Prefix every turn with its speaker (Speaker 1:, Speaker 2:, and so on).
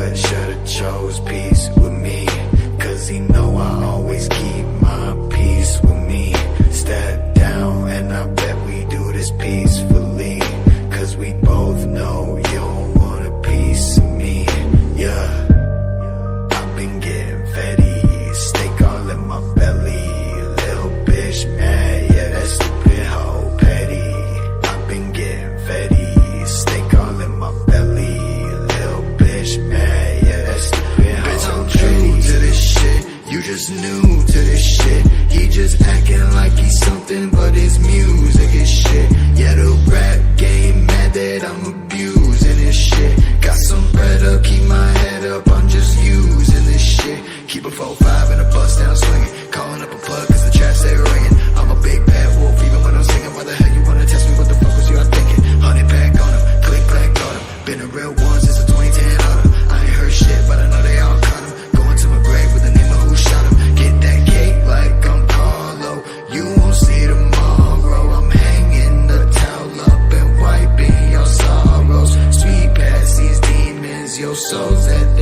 Speaker 1: but should've chose peace with me, cause he know I always keep my peace with me. Step down and I bet we do this peacefully, cause we both know you don't want a piece of me. Yeah, I've been getting fetty, steak all in my belly. Little bitch mad, yeah, that stupid hoe petty. I've been getting fetty, steak all in my belly. Little bitch mad, yeah, that stupid hoe bitch, I'm true to this shit, you just new to this shit. He just acting like he's something, but his music is shit. Yeah, the rap game mad that I'm abusing this shit. Got some bread up, keep my head up, I'm just using this shit. Keep a 4-5 and a bust down swinging, calling up a plug cause the trap stay ringing. I'm a big bad wolf even when I'm singing. Why the hell you wanna test me, what the fuck was you all thinking? 100 pack on him, click clack got him. Been a real one since the 2010 autumn. I ain't heard shit but I know they all caught him. Going to my grave with the name of who shot him. Get that cake like I'm Carlo, you won't see tomorrow. I'm hanging the towel up and wiping your sorrows. Sweet past these demons, your soul's at